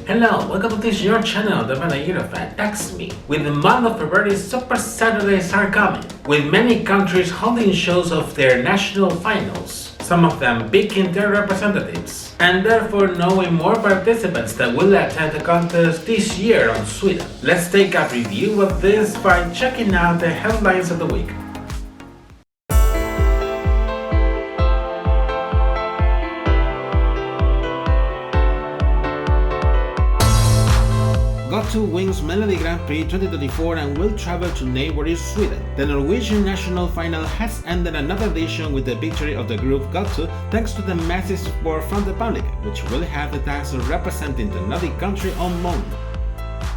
Hello, welcome to this your channel, the Eurofan. That's me. With the month of February, Super Saturdays are coming, with many countries holding shows of their national finals, some of them picking their representatives, and therefore knowing more participants that will attend the contest this year on Sweden. Let's take a review of this by checking out the headlines of the week. Gåte wins Melodi Grand Prix 2024 and will travel to neighboring Sweden. The Norwegian national final has ended another edition with the victory of the group Gåte thanks to the massive support from the public, which will have the task of representing the Nordic country on Malmö.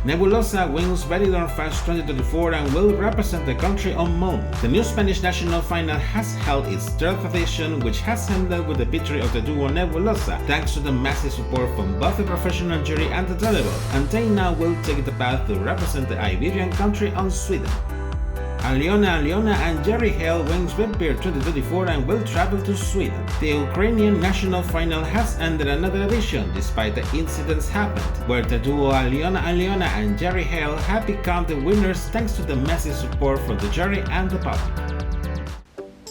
Nebulossa wins Benidorm Fest 2024 and will represent the country on Malmö. The new Spanish national final has held its third edition, which has ended with the victory of the duo Nebulossa thanks to the massive support from both the professional jury and the televote, and they now will take the path to represent the Iberian country on Sweden. Alyona Alyona Jerry Heil wins Vidbir 2024 and will travel to Sweden. The Ukrainian national final has ended another edition despite the incidents happened, where the duo Alyona Alyona Jerry Heil have become the winners thanks to the massive support from the jury and the public.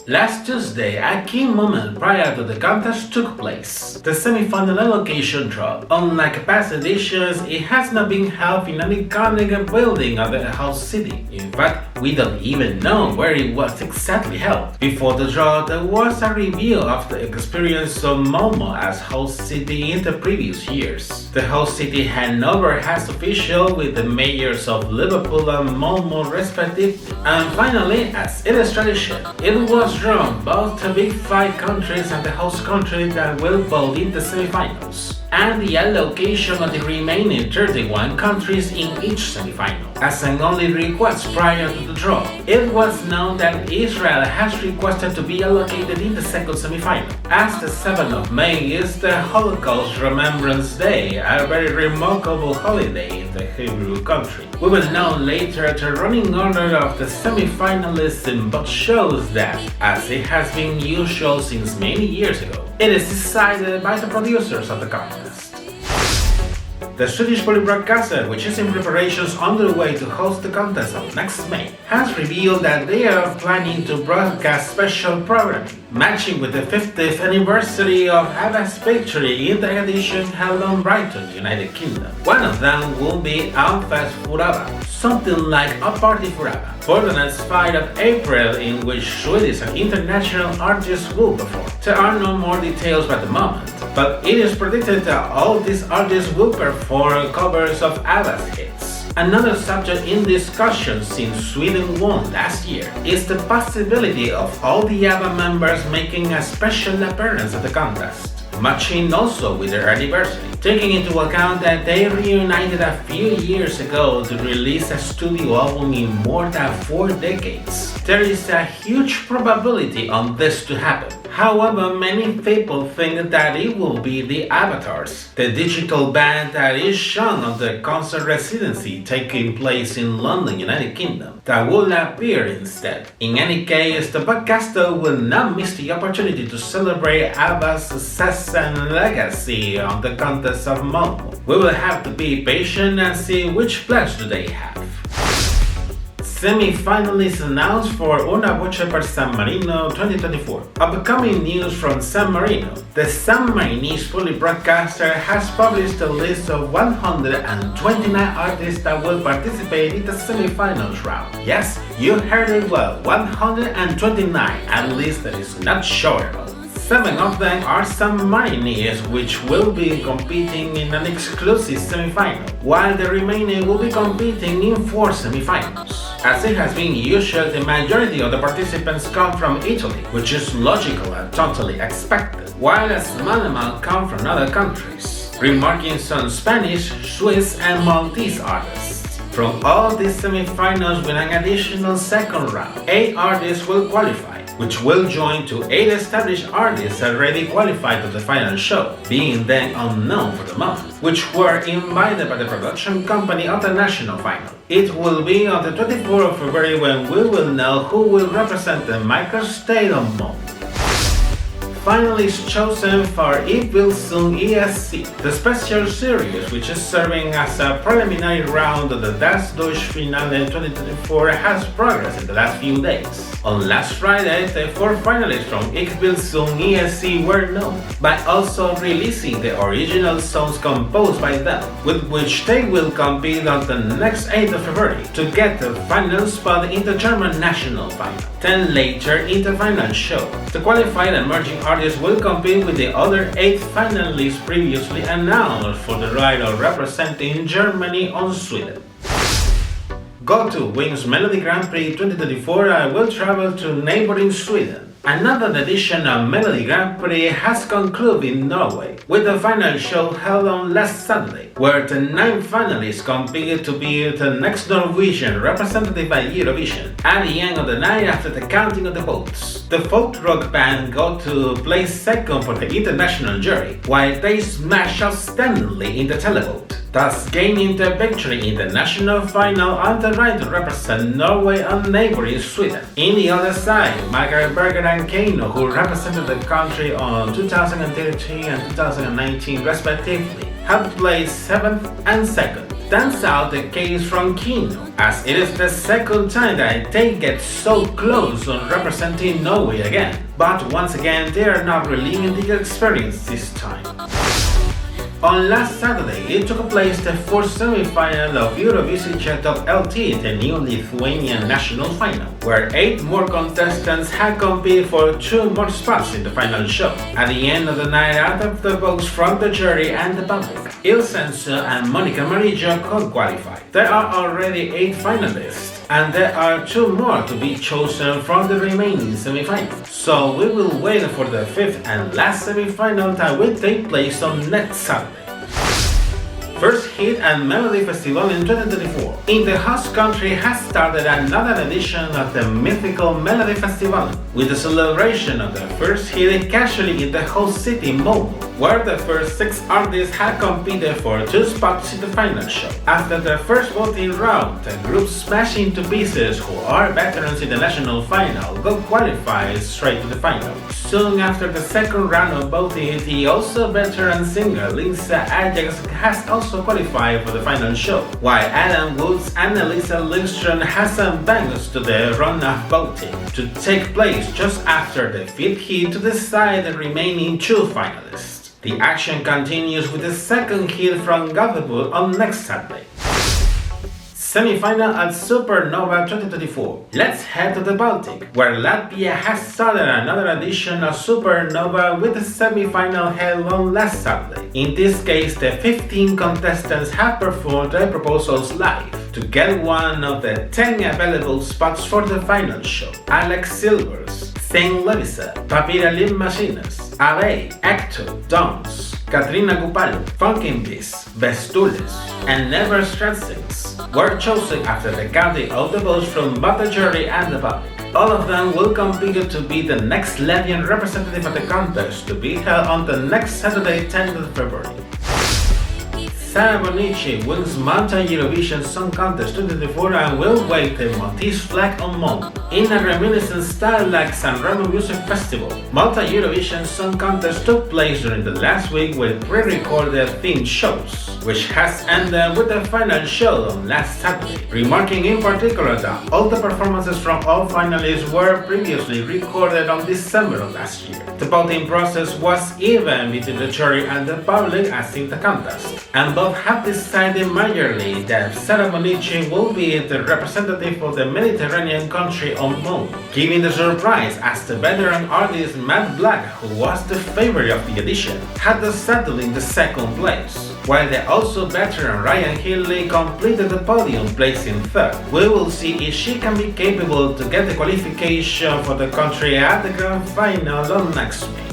Last Tuesday, a key moment prior to the contest took place. The semi-final allocation draw. Unlike past editions, it has not been held in an iconic building of the host city. In fact, we don't even know where it was exactly held. Before the draw, there was a review of the experience of Malmö as host city in the previous years. The host city Hanover has official with the mayors of Liverpool and Malmö respectively. And finally, as it is tradition, it was drawn both the big five countries and the host country that will vote in the semi-finals, and the allocation of the remaining 31 countries in each semi-final. As an only request prior to the draw, it was known that Israel has requested to be allocated in the second semi-final, as the 7th of May is the Holocaust Remembrance Day, a very remarkable holiday in the Hebrew country. We will know later the running order of the semi-finalists in both shows that, as it has been usual since many years ago, it is decided by the producers of the contest. The Swedish public broadcaster, which is in preparations underway to host the contest of next May, has revealed that they are planning to broadcast special programming, matching with the 50th anniversary of ABBA's victory in the edition held on Brighton, United Kingdom. One of them will be a fest for ABBA, something like a party for ABBA, for the next 5 of April, in which Swedish and international artists will perform. There are no more details at the moment, but it is predicted that all these artists will perform covers of ABBA's hits. Another subject in discussion since Sweden won last year is the possibility of all the ABBA members making a special appearance at the contest, matching also with their anniversary. Taking into account that they reunited a few years ago to release a studio album in more than 4 decades, there is a huge probability on this to happen. However, many people think that it will be the Avatars, the digital band that is shown on the concert residency taking place in London, United Kingdom, that will appear instead. In any case, the podcaster will not miss the opportunity to celebrate ABBA's success and legacy on the contest of Malmö. We will have to be patient and see which plans do they have. Semi-finalists announced for Una Voce per San Marino 2024. Upcoming news from San Marino. The San Marinese public broadcaster has published a list of 129 artists that will participate in the semi-finals round. Yes, you heard it well, 129, a list that is not shareable. 7 of them are San Marinese, which will be competing in an exclusive semi-final, while the remaining will be competing in 4 semi-finals. As it has been usual, the majority of the participants come from Italy, which is logical and totally expected, while a small amount come from other countries, remarking some Spanish, Swiss and Maltese artists. From all these semi-finals with an additional second round, 8 artists will qualify, which will join to 8 established artists already qualified to the final show, being then unknown for the moment, which were invited by the production company of the national final. It will be on the 24th of February when we will know who will represent the microstate of Malta. finalists chosen for Ich Will Zum ESC, the special series which is serving as a preliminary round of the Das Deutsche Finale 2024 has progressed in the last few days. On last Friday, the 4 finalists from Ich Will Zum ESC were known, by also releasing the original songs composed by them, with which they will compete on the next 8th of February to get the final spot in the German national final. Then later in the final show, the qualified emerging artists will compete with the other 8 finalists previously announced for the right of representing Germany or Sweden. Gåte wins Melodi Grand Prix 2024 and will travel to neighboring Sweden. Another edition of Melodi Grand Prix has concluded in Norway, with the final show held on last Saturday, where the 9 finalists competed to be the next Norwegian representative by Eurovision. At the end of the night, after the counting of the votes, the folk rock band Gåte placed second for the international jury, while they smashed outstandingly in the televote, thus gaining the victory in the national final and the right to represent Norway and neighboring Sweden. In the other side, Margaret Berger and Kano, who represented the country on 2013 and 2019 respectively, have placed 7th and 2nd. Stands out the case from Kano, as it is the second time that they get so close on representing Norway again. But once again, they are not reliving the experience this time. On last Saturday, it took place the 4th semi-final of Eurovizija.lt, the new Lithuanian national final, where 8 more contestants had competed for 2 more spots in the final show. At the end of the night, out of the votes from the jury and the public, Ilsense and Monica Marino could qualify. There are already 8 finalists, and there are 2 more to be chosen from the remaining semi-finals. So we will wait for the 5th and last semi-final that will take place on next Saturday. First hit at Melodifestivalen 2024. In the host country has started another edition of the mythical Melodifestivalen, with the celebration of the first hit casually in the host city Malmö, where the first 6 artists had competed for 2 spots in the final show. After the first voting round, the group Smash into Pieces, who are veterans in the national final, got qualified straight to the final. Soon after the second round of voting, the also veteran singer Lisa Ajax has also qualified for the final show, while Adam Woods and Elisa Lindström has advanced to the runoff voting, to take place just after the 5th hit to decide the remaining 2 finalists. The action continues with the second hit from Gothenburg on next Saturday. Semi-final at Supernova 2024. Let's head to the Baltic, where Latvia has started another edition of Supernova with the semi-final held on last Saturday. In this case, the 15 contestants have performed their proposals live to get one of the 10 available spots for the final show. Alex Silvers, Saint Levisa, Papira Lim Machines, ABBA, Hector, Dons, Katrina Kupalo, Funkin' Beast, Bestulis, and Never Stratsings were chosen after the counting of the votes from both the jury and the public. All of them will compete to be the next Latvian representative of the contest, to be held on the next Saturday, 10th of February. Bonnici wins Malta Eurovision Song Contest 2024 and will wave the Maltese flag on Malmö. In a reminiscent style like Sanremo Music Festival, Malta Eurovision Song Contest took place during the last week with pre-recorded themed shows, which has ended with the final show on last Saturday, remarking in particular that all the performances from all finalists were previously recorded on December of last year. The voting process was even between the jury and the public as in the contest, and both have decided majorly that Sara Bonnici will be the representative of the Mediterranean country on Malmö, giving the surprise as the veteran artist Matt Black, who was the favorite of the edition, had settled in the second place, while the also veteran Ryan Healy completed the podium, placing 3rd. We will see if she can be capable to get the qualification for the country at the grand final on next May.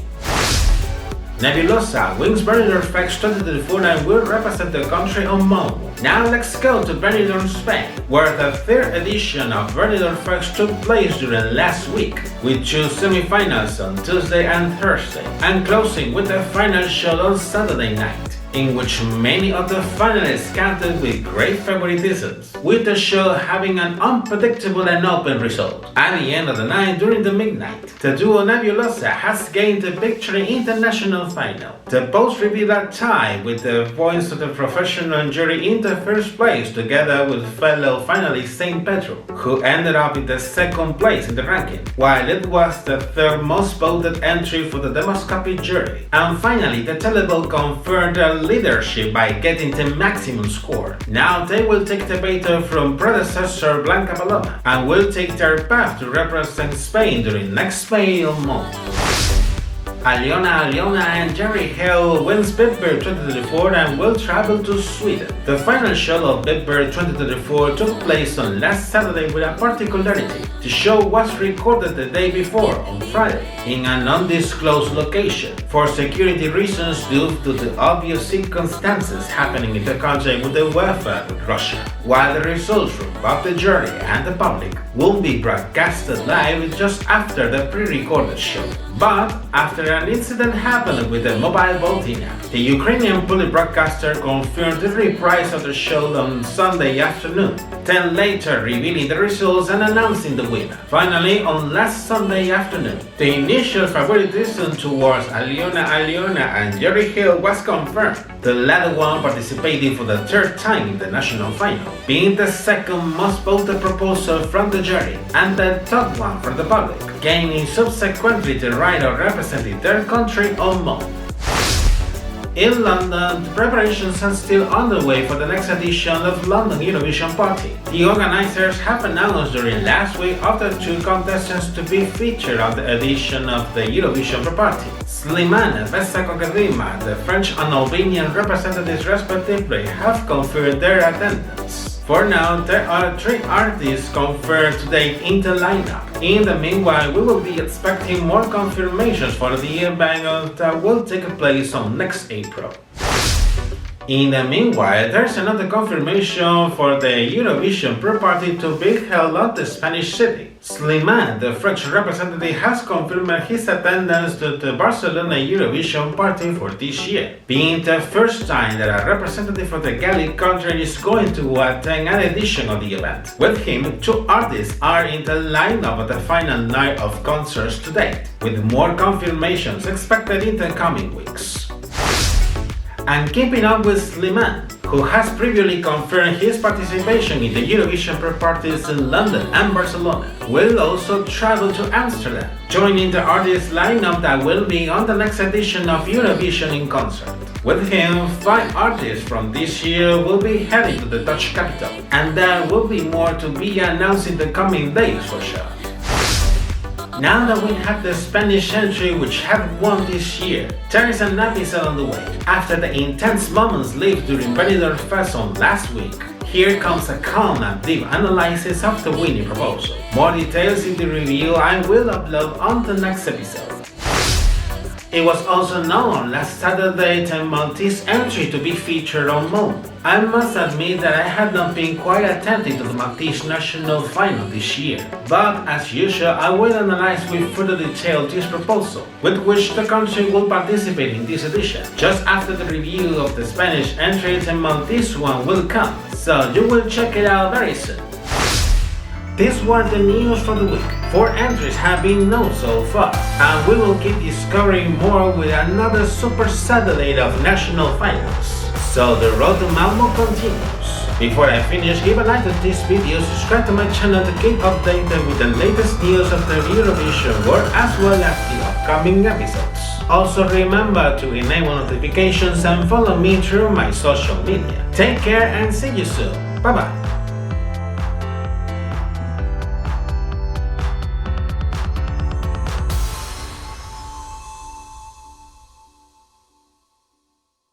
Nebulossa wins Benidorm Fest 2024 and will represent the country on Malmö. Now let's go to Benidorm, Spain, where the 3rd edition of Benidorm Fest took place during last week, with 2 semi-finals on Tuesday and Thursday, and closing with the final show on Saturday night. in which many of the finalists counted with great favoritism, with the show having an unpredictable and open result. At the end of the night, during the midnight, the duo Nebulossa has gained the victory in the national final. The polls revealed a tie with the points of the professional jury in the first place, together with fellow finalist Saint Pedro, who ended up in the second place in the ranking, while it was the third most voted entry for the demoscopic jury. And finally, the televote confirmed their leadership by getting the maximum score. Now they will take the baton from predecessor Blanca Paloma and will take their path to represent Spain during next May month. Alyona Alyona Jerry Heil wins Vidbir 2024 and will travel to Sweden. The final show of Vidbir 2024 took place on last Saturday with a particularity. The show was recorded the day before, on Friday, in an undisclosed location, for security reasons due to the obvious circumstances happening in the country with the welfare with Russia, while the results from both the jury and the public will be broadcasted live just after the pre-recorded show. But after an incident happened with the mobile voting app, the Ukrainian public broadcaster confirmed the reprise of the show on Sunday afternoon, then later revealing the results and announcing the winner. Finally, on last Sunday afternoon, the initial favoritism towards Alyona Alyona Jerry Heil was confirmed, the latter one participating for the third time in the national final, being the second most voted proposal from the jury and the top one from the public, gaining subsequently the right of representing their country on Malta. In London, the preparations are still underway for the next edition of London Eurovision Party. The organizers have announced during last week of the two contestants to be featured on the edition of the Eurovision Party. Slimane, Besa, Kokëdhima, the French and Albanian representatives respectively, have confirmed their attendance. For now, there are 3 artists confirmed today in the lineup. In the meanwhile, we will be expecting more confirmations for the event that will take place on next April. In the meanwhile, there's another confirmation for the Eurovision pre-party to be held at the Spanish city. Slimane, the French representative, has confirmed his attendance to the Barcelona Eurovision party for this year, being the first time that a representative of the Gallic country is going to attend an edition of the event. With him, 2 artists are in the lineup of the final night of concerts to date, with more confirmations expected in the coming weeks. And keeping up with Slimane, who has previously confirmed his participation in the Eurovision pre-parties in London and Barcelona, will also travel to Amsterdam, joining the artist lineup that will be on the next edition of Eurovision in concert. With him, 5 artists from this year will be heading to the Dutch capital, and there will be more to be announced in the coming days for sure. Now that we have the Spanish entry which have won this year, there is an episode on the way. After the intense moments lived during Benidorm Fest on last week, here comes a calm and deep analysis of the winning proposal. More details in the review I will upload on the next episode. It was also known last Saturday the Maltese entry to be featured on Malmö. I must admit that I had not been quite attentive to the Maltese national final this year, but as usual I will analyze with further detail this proposal, with which the country will participate in this edition. Just after the review of the Spanish entry, the Maltese one will come, so you will check it out very soon. These were the news for the week. 4 entries have been known so far, and we will keep discovering more with another super Saturday of national finals. So the road to Malmö continues. Before I finish, give a like to this video, subscribe to my channel to keep updated with the latest news of the Eurovision world as well as the upcoming episodes. Also remember to enable notifications and follow me through my social media. Take care and see you soon. Bye bye.